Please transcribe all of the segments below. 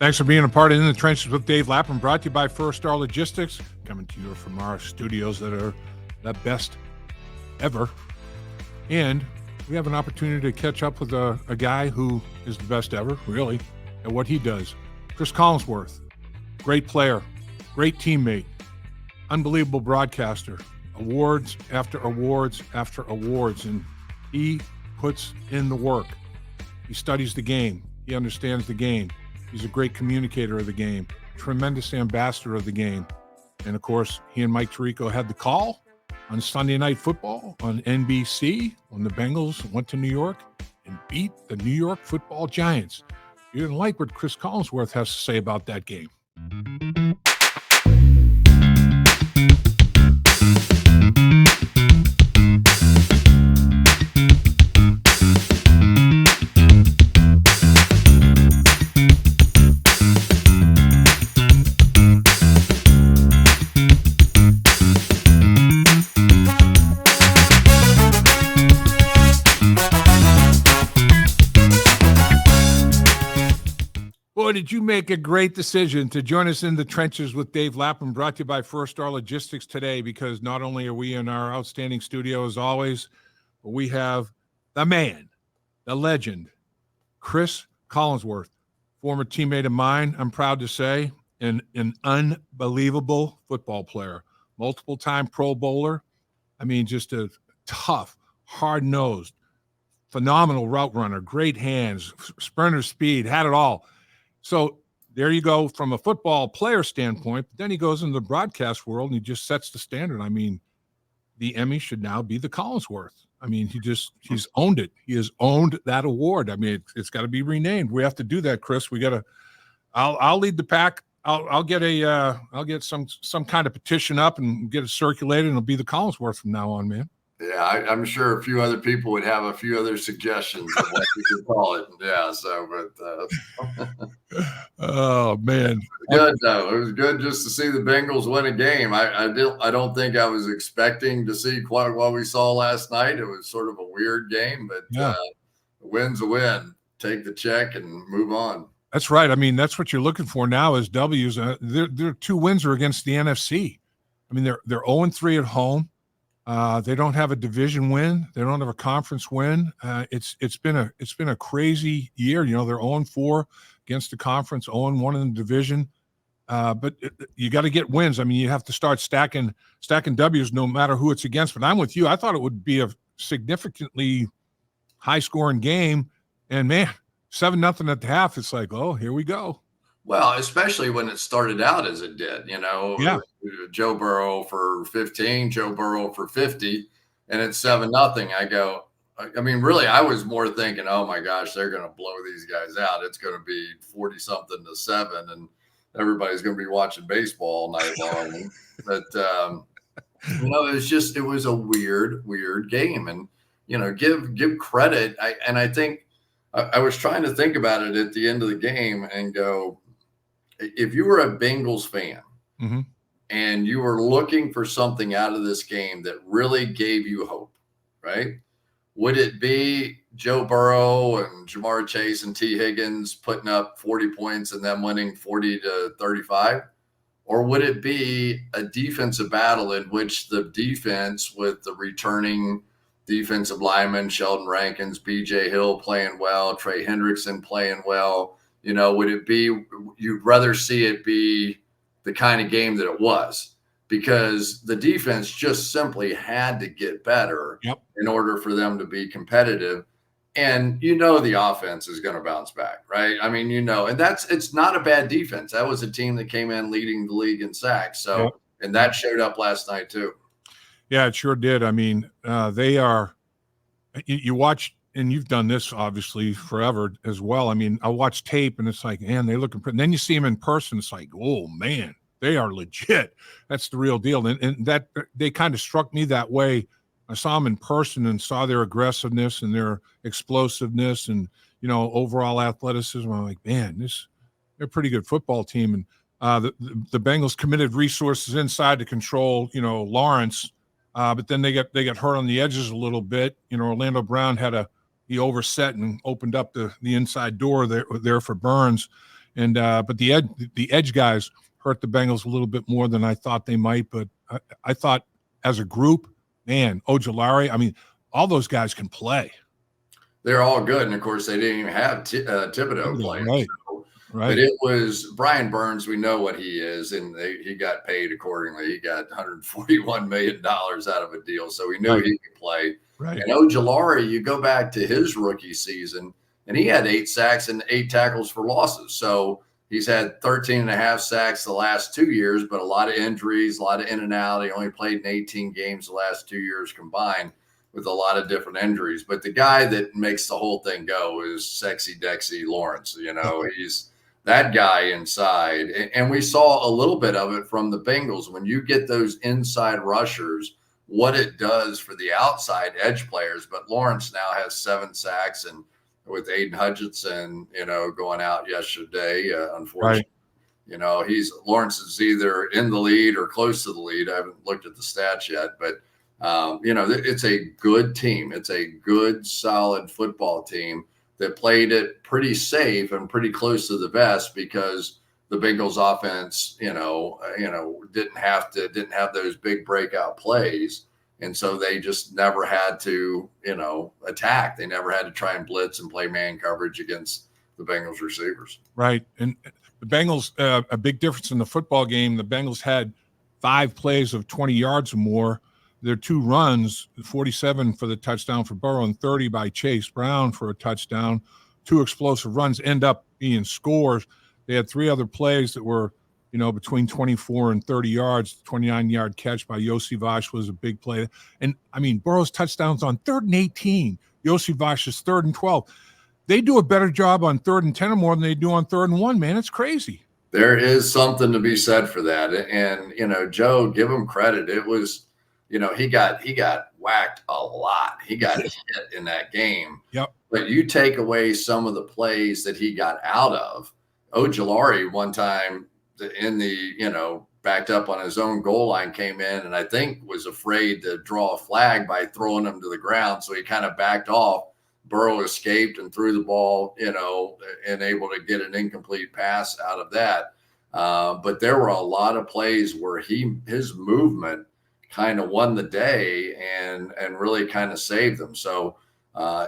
Thanks for being a part of In the Trenches with Dave Lapham, brought to you by First Star Logistics, coming to you from our studios that are the best ever. And we have an opportunity to catch up with a guy who is the best ever, really, at what he does. Cris Collinsworth, great player, great teammate, unbelievable broadcaster, awards after awards after awards, and he puts in the work. He studies the game. He understands the game. He's a great communicator of the game, tremendous ambassador of the game. And, of course, he and Mike Tirico had the call on Sunday Night Football on NBC when the Bengals went to New York and beat the New York Football Giants. You didn't like what Cris Collinsworth has to say about that game. Boy, did you make a great decision to join us in the trenches with Dave Lapham, brought to you by First Star Logistics today, because not only are we in our outstanding studio as always, but we have the man, the legend, Cris Collinsworth, former teammate of mine, I'm proud to say, and an unbelievable football player, multiple-time Pro Bowler. I mean, just a tough, hard-nosed, phenomenal route runner, great hands, sprinter speed, had it all. So there you go from a football player standpoint, but then he goes into the broadcast world and he just sets the standard. I mean, the Emmy should now be the Collinsworth. I mean, he's owned it. He has owned that award. I mean, it's got to be renamed. We have to do that, Cris. We got to, I'll lead the pack. I'll get some kind of petition up and get it circulated, and it'll be the Collinsworth from now on, man. Yeah, I'm sure a few other people would have a few other suggestions of what we could call it. Yeah, so, but oh man, good though. It was good just to see the Bengals win a game. I don't think I was expecting to see quite what we saw last night. It was sort of a weird game, but yeah. A win's a win. Take the check and move on. That's right. I mean, that's what you're looking for now is W's. Their two wins are against the NFC. I mean, they're 0-3 at home. They don't have a division win. They don't have a conference win. It's been a crazy year. You know, they're 0-4 against the conference, 0-1 in the division. But you got to get wins. I mean, you have to start stacking W's no matter who it's against. But I'm with you. I thought it would be a significantly high-scoring game. And, man, 7-0 at the half, it's like, oh, here we go. Well, especially when it started out as it did, you know, yeah. Joe Burrow for 15, Joe Burrow for 50, and it's 7-0. I go, I mean, really, I was more thinking, oh my gosh, they're going to blow these guys out. It's going to be 40-something to 7, and everybody's going to be watching baseball all night long. But, you know, it was a weird game. And, you know, give credit. I think I was trying to think about it at the end of the game and go, if you were a Bengals fan mm-hmm. and you were looking for something out of this game that really gave you hope, right? Would it be Joe Burrow and Jamar Chase and T. Higgins putting up 40 points and then winning 40-35? Or would it be a defensive battle in which the defense with the returning defensive lineman, Sheldon Rankins, B.J. Hill playing well, Trey Hendrickson playing well? You know, would it be, you'd rather see it be the kind of game that it was, because the defense just simply had to get better in order for them to be competitive. And, you know, the offense is going to bounce back, right? I mean, you know, and it's not a bad defense. That was a team that came in leading the league in sacks. So, and that showed up last night too. Yeah, it sure did. I mean, they are, you watch, and you've done this obviously forever as well. I mean, I watch tape and it's like, man, they look pretty. And then you see them in person. It's like, oh man, they are legit. That's the real deal. And that they kind of struck me that way. I saw them in person and saw their aggressiveness and their explosiveness and, you know, overall athleticism. I'm like, man, they're a pretty good football team. And the Bengals committed resources inside to control, you know, Lawrence. But then they got hurt on the edges a little bit. You know, Orlando Brown he overset and opened up the inside door there for Burns. And but the edge guys hurt the Bengals a little bit more than I thought they might. But I thought as a group, man, Ojulari, I mean, all those guys can play. They're all good. And of course, they didn't even have Thibodeau playing. Right. So, Right. But it was Brian Burns. We know what he is, and he got paid accordingly. He got $141 million out of a deal. So we knew he could play. Right. And Ojulari, you go back to his rookie season, and he had 8 sacks and 8 tackles for losses. So he's had 13 and a half sacks the last 2 years, but a lot of injuries, a lot of in and out. He only played in 18 games the last 2 years combined with a lot of different injuries. But the guy that makes the whole thing go is Sexy Dexy Lawrence. You know, he's that guy inside. And we saw a little bit of it from the Bengals. When you get those inside rushers, what it does for the outside edge players. But Lawrence now has 7 sacks, and with Aiden Hutchinson, you know, going out yesterday, unfortunately. Right. You know, Lawrence is either in the lead or close to the lead. I haven't looked at the stats yet, but you know, it's a good team. It's a good, solid football team that played it pretty safe and pretty close to the vest because the Bengals offense, you know, didn't have those big breakout plays. And so they just never had to, you know, attack. They never had to try and blitz and play man coverage against the Bengals receivers. Right. And the Bengals, a big difference in the football game, the Bengals had 5 plays of 20 yards or more. Their 2 runs, 47 for the touchdown for Burrow and 30 by Chase Brown for a touchdown. 2 explosive runs end up being scores. They had 3 other plays that were, you know, between 24 and 30 yards. 29-yard catch by Yossi Vash was a big play. And, I mean, Burrow's touchdowns on 3rd and 18. Yossi Vash's 3rd and 12. They do a better job on 3rd and 10 or more than they do on 3rd and 1, man. It's crazy. There is something to be said for that. And, you know, Joe, give him credit. It was, you know, he got whacked a lot. He got hit in that game. Yep. But you take away some of the plays that he got out of. Ojulari one time in the, you know, backed up on his own goal line, came in and I think was afraid to draw a flag by throwing him to the ground. So he kind of backed off. Burrow escaped and threw the ball, you know, and able to get an incomplete pass out of that. But there were a lot of plays where his movement kind of won the day and really kind of saved them. So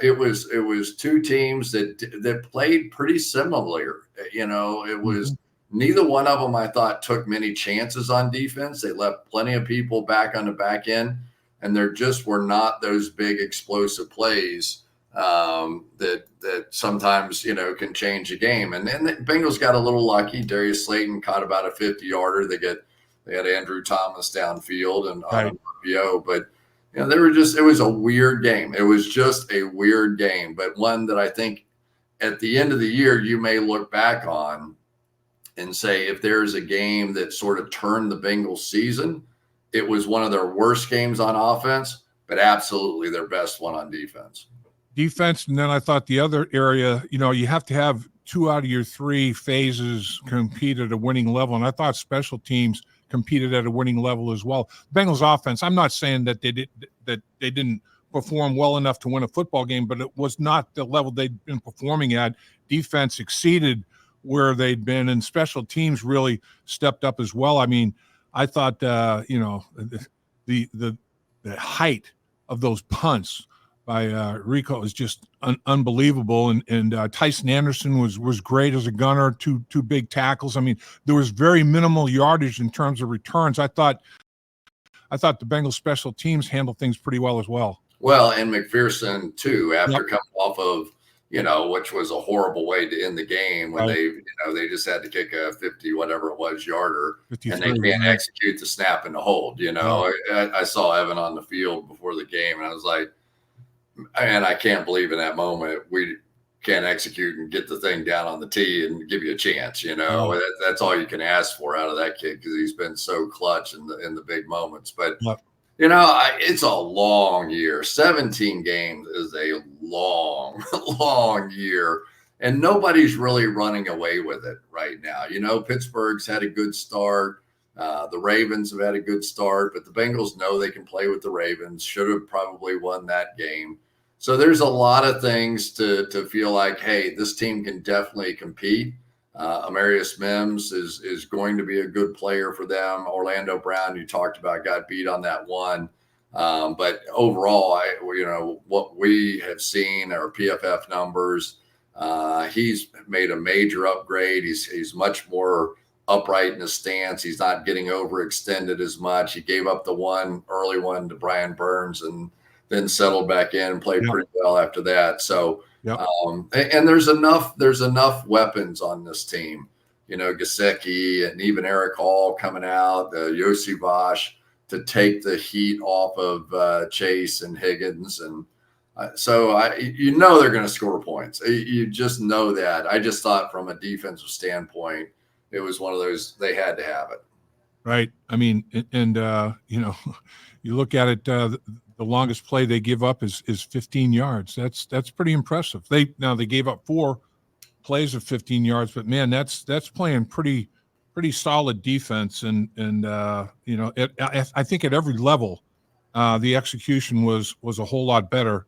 it was 2 teams that played pretty similar. You know, it was neither one of them I thought took many chances on defense. They left plenty of people back on the back end, and there just were not those big explosive plays that sometimes, you know, can change a game. And then the Bengals got a little lucky. Darius Slayton caught about a 50-yarder. They had Andrew Thomas downfield and on RPO, but you know, it was a weird game. It was just a weird game, but one that I think at the end of the year, you may look back on and say, if there's a game that sort of turned the Bengals season, it was one of their worst games on offense, but absolutely their best one on defense. And then I thought the other area, you know, you have to have 2 out of your 3 phases compete at a winning level. And I thought special teams competed at a winning level as well. Bengals offense, I'm not saying that they didn't perform well enough to win a football game, but it was not the level they'd been performing at. Defense exceeded where they'd been, and special teams really stepped up as well. I mean, I thought, you know, the height of those punts by Rico was just unbelievable, and Tyson Anderson was great as a gunner. 2 big tackles. I mean, there was very minimal yardage in terms of returns. I thought the Bengals special teams handled things pretty well as well. Well, and McPherson too, after coming off of, you know, which was a horrible way to end the game when they just had to kick a 50, whatever it was, yarder, and they can't execute the snap and the hold. You know, I saw Evan on the field before the game, and I was like, and I can't believe in that moment we can't execute and get the thing down on the tee and give you a chance. You know, that's all you can ask for out of that kid because he's been so clutch in the big moments. But you know, it's a long year. 17 games is a long, long year, and nobody's really running away with it right now. You know, Pittsburgh's had a good start. The Ravens have had a good start, but the Bengals know they can play with the Ravens. Should have probably won that game. So there's a lot of things to feel like, hey, this team can definitely compete. Amarius Mims is going to be a good player for them. Orlando Brown, you talked about, got beat on that one. But overall, what we have seen are PFF numbers. He's made a major upgrade. He's much more upright in his stance. He's not getting overextended as much. He gave up the one early one to Brian Burns and then settled back in and played pretty well after that. So, and there's enough weapons on this team, Gesicki and even Eric Hall coming out, Yossi Vosh, to take the heat off of Chase and Higgins. And so they're going to score points. You just know that. I just thought from a defensive standpoint, it was one of those, they had to have it. Right. I mean, and you look at it, the longest play they give up is 15 yards. That's pretty impressive. They gave up 4 plays of 15 yards, but man, that's playing pretty solid defense. And I think at every level, the execution was a whole lot better.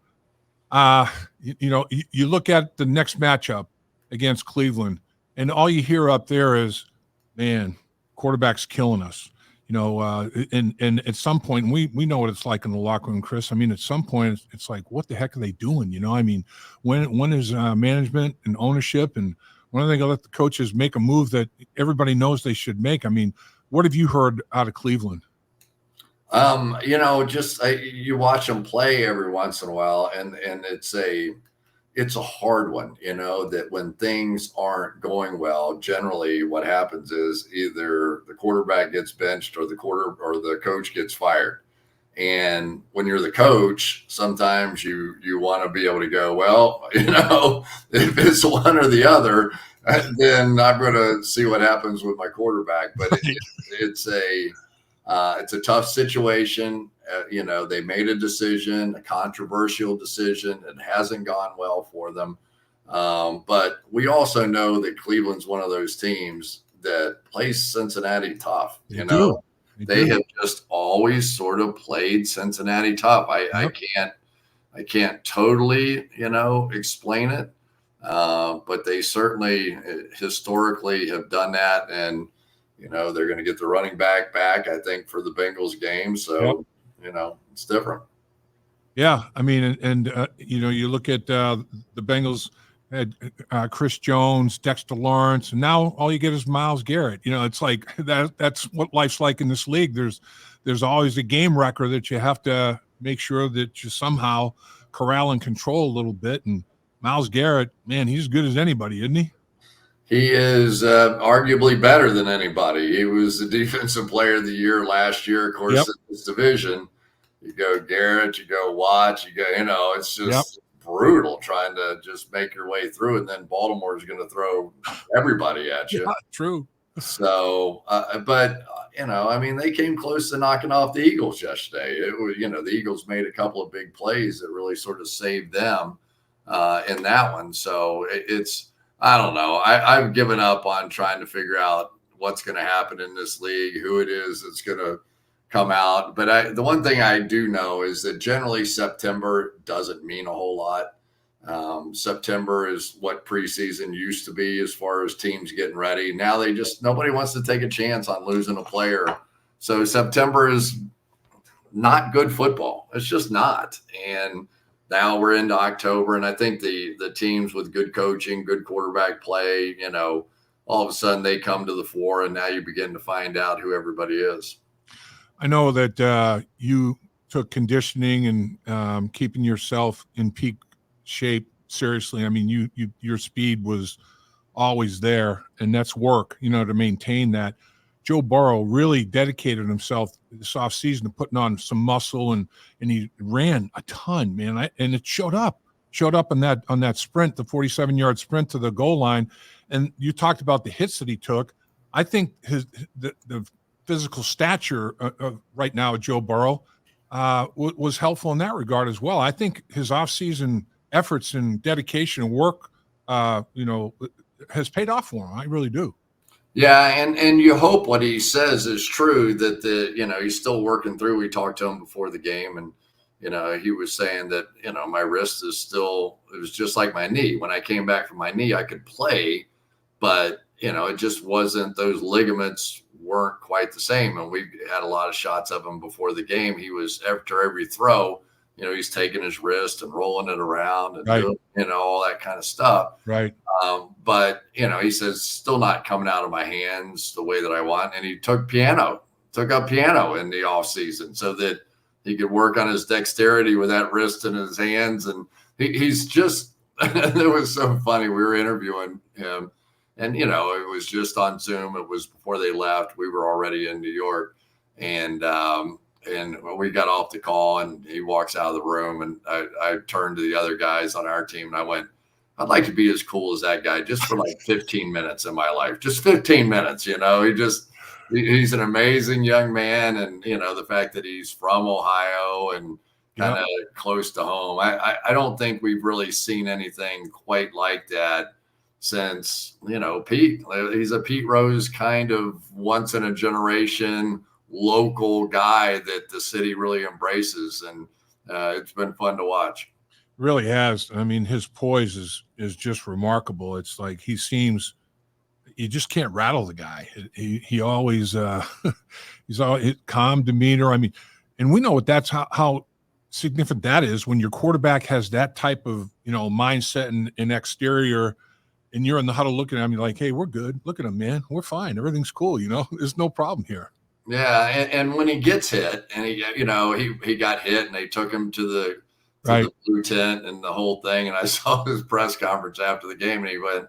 You look at the next matchup against Cleveland, and all you hear up there is, man, quarterback's killing us. And at some point, we know what it's like in the locker room, Chris. I mean, at some point, it's like, what the heck are they doing? I mean, when is management and ownership, and when are they going to let the coaches make a move that everybody knows they should make? I mean, what have you heard out of Cleveland? You watch them play every once in a while, and it's a hard one, that when things aren't going well, generally what happens is either the quarterback gets benched or the coach gets fired. And when you're the coach, sometimes you want to be able to go, well, if it's one or the other, then I'm going to see what happens with my quarterback. But it's a tough situation. They made a decision, a controversial decision. It hasn't gone well for them. But we also know that Cleveland's one of those teams that plays Cincinnati tough. They have just always sort of played Cincinnati tough. I can't totally, explain it. But they certainly historically have done that. And, they're going to get the running back, I think, for the Bengals game. So, it's different. Yeah. I mean, and you look at the Bengals had Chris Jones, Dexter Lawrence, and now all you get is Myles Garrett. It's like that's what life's like in this league. There's always a game wrecker that you have to make sure that you somehow corral and control a little bit. And Myles Garrett, man, he's as good as anybody, isn't he? He is arguably better than anybody. He was the defensive player of the year last year. Of course, in this division, you go Garrett, you go Watts, it's just brutal trying to just make your way through. And then Baltimore is going to throw everybody at you. Yeah, true. So, they came close to knocking off the Eagles yesterday. It was, the Eagles made a couple of big plays that really sort of saved them in that one. So I don't know. I've given up on trying to figure out what's going to happen in this league, who it is that's going to come out. But the one thing I do know is that generally September doesn't mean a whole lot. September is what preseason used to be as far as teams getting ready. Now nobody wants to take a chance on losing a player. So September is not good football. It's just not. And now we're into October, and I think the teams with good coaching, good quarterback play, all of a sudden they come to the fore, and now you begin to find out who everybody is. I know that you took conditioning and keeping yourself in peak shape seriously. I mean, your speed was always there, and that's work, to maintain that. Joe Burrow really dedicated himself this offseason to putting on some muscle, and he ran a ton, man. And it showed up on that sprint, the 47-yard sprint to the goal line. And you talked about the hits that he took. I think the physical stature right now of Joe Burrow was helpful in that regard as well. I think his offseason efforts and dedication and work, has paid off for him. I really do. Yeah, and you hope what he says is true, that he's still working through. We talked to him before the game, and he was saying that my wrist is still, it was just like my knee. When I came back from my knee, I could play, but it just wasn't, those ligaments weren't quite the same. And we had a lot of shots of him before the game. He was, after every throw, he's taking his wrist and rolling it around and doing, all that kind of stuff. Right. But, he says, still not coming out of my hands the way that I want. And he took up piano in the off season so that he could work on his dexterity with that wrist in his hands. And he's just, it was so funny. We were interviewing him and, it was just on Zoom. It was before they left. We were already in New York, and we got off the call and he walks out of the room, and I turned to the other guys on our team and I went, I'd like to be as cool as that guy just for like 15 minutes in my life, just 15 minutes. He's an amazing young man. And, the fact that he's from Ohio and kind of close to home. I don't think we've really seen anything quite like that since, Pete. He's a Pete Rose kind of once in a generation local guy that the city really embraces. And it's been fun to watch. Really has. I mean, his poise is just remarkable. It's like you just can't rattle the guy. He always he's always calm demeanor. I mean, and we know that's how significant that is when your quarterback has that type of mindset and exterior, and you're in the huddle looking at him, you're like, hey, we're good. Look at him, man. We're fine. Everything's cool. There's no problem here. Yeah, and when he gets hit, and he got hit, and they took him to the blue tent and the whole thing. And I saw his press conference after the game, and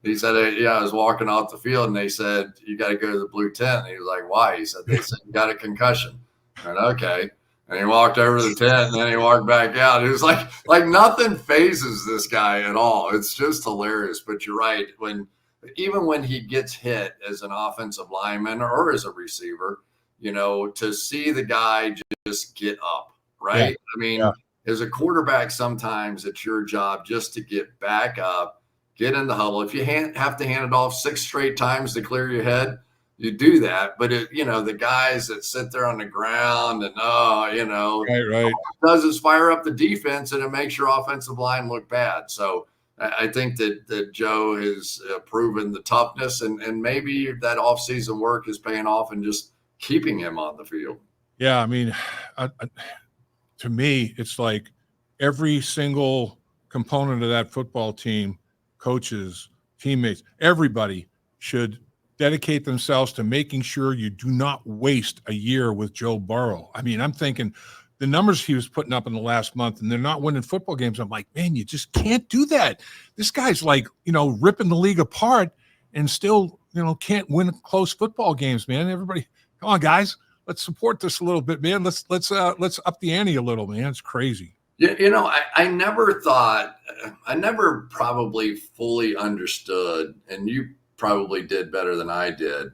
he said, I was walking off the field, and they said, you got to go to the blue tent. And he was like, why? He said, they said, you got a concussion. And okay. And he walked over to the tent, and then he walked back out. It was like nothing phases this guy at all. It's just hilarious. But you're right. Even when he gets hit as an offensive lineman or as a receiver, to see the guy just get up, right? Yeah. I mean, as a quarterback, sometimes it's your job just to get back up, get in the huddle. If you have to hand it off 6 straight times to clear your head, you do that. But the guys that sit there on the ground and all it does is fire up the defense, and it makes your offensive line look bad. So I think that Joe has proven the toughness, and maybe that offseason work is paying off and just keeping him on the field. Yeah, I mean, to me, it's like every single component of that football team, coaches, teammates, everybody should dedicate themselves to making sure you do not waste a year with Joe Burrow. I mean, I'm thinking the numbers he was putting up in the last month, and they're not winning football games. I'm like, man, you just can't do that. This guy's like, ripping the league apart and still, can't win close football games, man. Everybody, come on, guys. Let's support this a little bit, man. Let's up the ante a little, man. It's crazy. I never probably fully understood, and you probably did better than I did,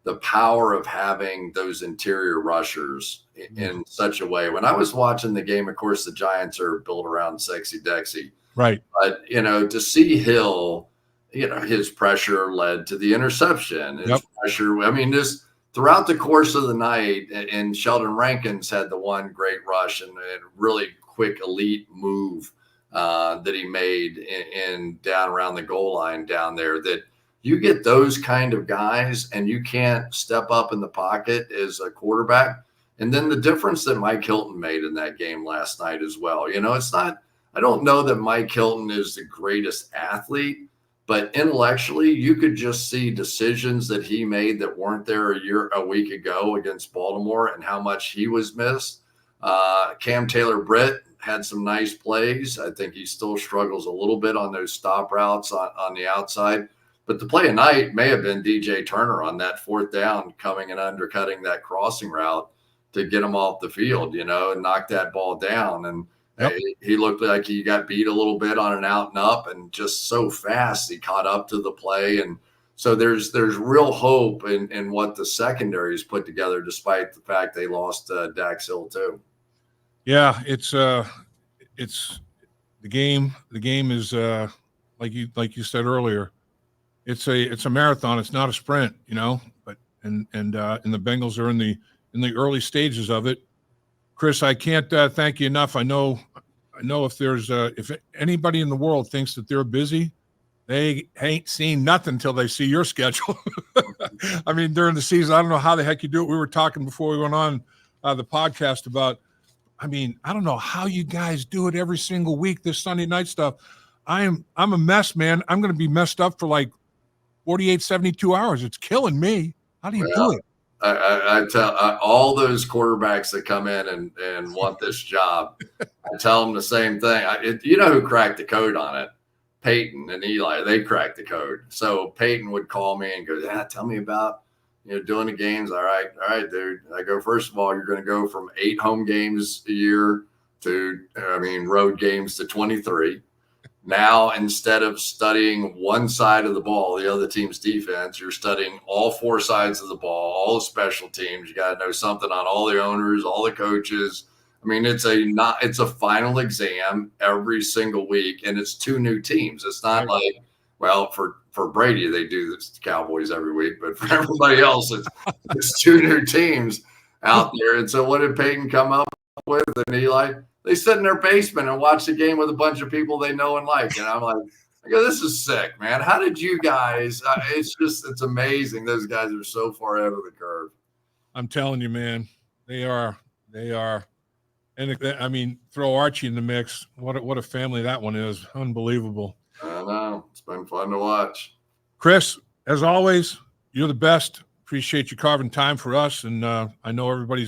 the power of having those interior rushers in such a way. When I was watching the game, of course, the Giants are built around Sexy Dexy. Right. But, to see Hill, his pressure led to the interception. His pressure, I mean, just throughout the course of the night, and Sheldon Rankins had the one great rush and really quick elite move that he made in down around the goal line down there, that you get those kind of guys and you can't step up in the pocket as a quarterback. And then the difference that Mike Hilton made in that game last night as well. It's not, I don't know that Mike Hilton is the greatest athlete, but intellectually you could just see decisions that he made that weren't there a week ago against Baltimore, and how much he was missed. Cam Taylor-Britt had some nice plays. I think he still struggles a little bit on those stop routes on the outside. But the play of night may have been DJ Turner on that 4th down, coming and undercutting that crossing route to get him off the field, and knock that ball down. And he looked like he got beat a little bit on an out and up, and just so fast he caught up to the play. And so there's real hope in what the secondary's put together, despite the fact they lost Dax Hill too. Yeah, it's the game. The game is like you said earlier. It's a marathon. It's not a sprint, But and the Bengals are in the early stages of it. Cris, I can't thank you enough. I know if there's if anybody in the world thinks that they're busy, they ain't seen nothing until they see your schedule. I mean, during the season, I don't know how the heck you do it. We were talking before we went on the podcast about, I mean, I don't know how you guys do it every single week, this Sunday night stuff. I'm a mess, man. I'm going to be messed up for like 48, 72 hours. It's killing me. How do you do it? I tell all those quarterbacks that come in and want this job, I tell them the same thing. You know who cracked the code on it? Peyton and Eli. They cracked the code. So Peyton would call me and go, "Yeah, tell me about doing the games." All right, dude. I go, first of all, you're going to go from 8 home games a year to road games to 23. Now, instead of studying one side of the ball, the other team's defense, you're studying all 4 sides of the ball, all the special teams. You got to know something on all the owners, all the coaches. I mean, it's a final exam every single week, and it's 2 new teams. It's not like, well, for Brady, they do this to Cowboys every week, but for everybody else, it's 2 new teams out there. And so what did Peyton come up with, and Eli? They sit in their basement and watch the game with a bunch of people they know and like. And I'm like, this is sick, man. How did you guys it's amazing. Those guys are so far ahead of the curve. I'm telling you, man, they are. And I mean, throw Archie in the mix. What a family that one is. Unbelievable. I know. It's been fun to watch. Chris, as always, you're the best. Appreciate you carving time for us. And I know everybody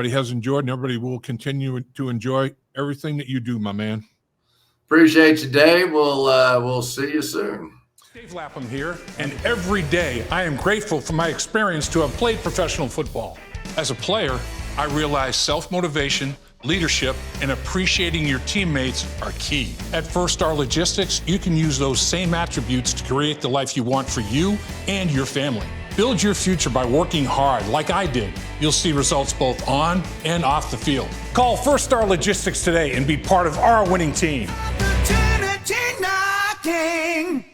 has enjoyed, and everybody will continue to enjoy everything that you do, my man. Appreciate you, Dave. We'll see you soon. Dave Lapham here, and every day I am grateful for my experience to have played professional football. As a player, I realize self-motivation, leadership, and appreciating your teammates are key. At First Star Logistics, you can use those same attributes to create the life you want for you and your family. Build your future by working hard like I did. You'll see results both on and off the field. Call First Star Logistics today and be part of our winning team. Opportunity knocking.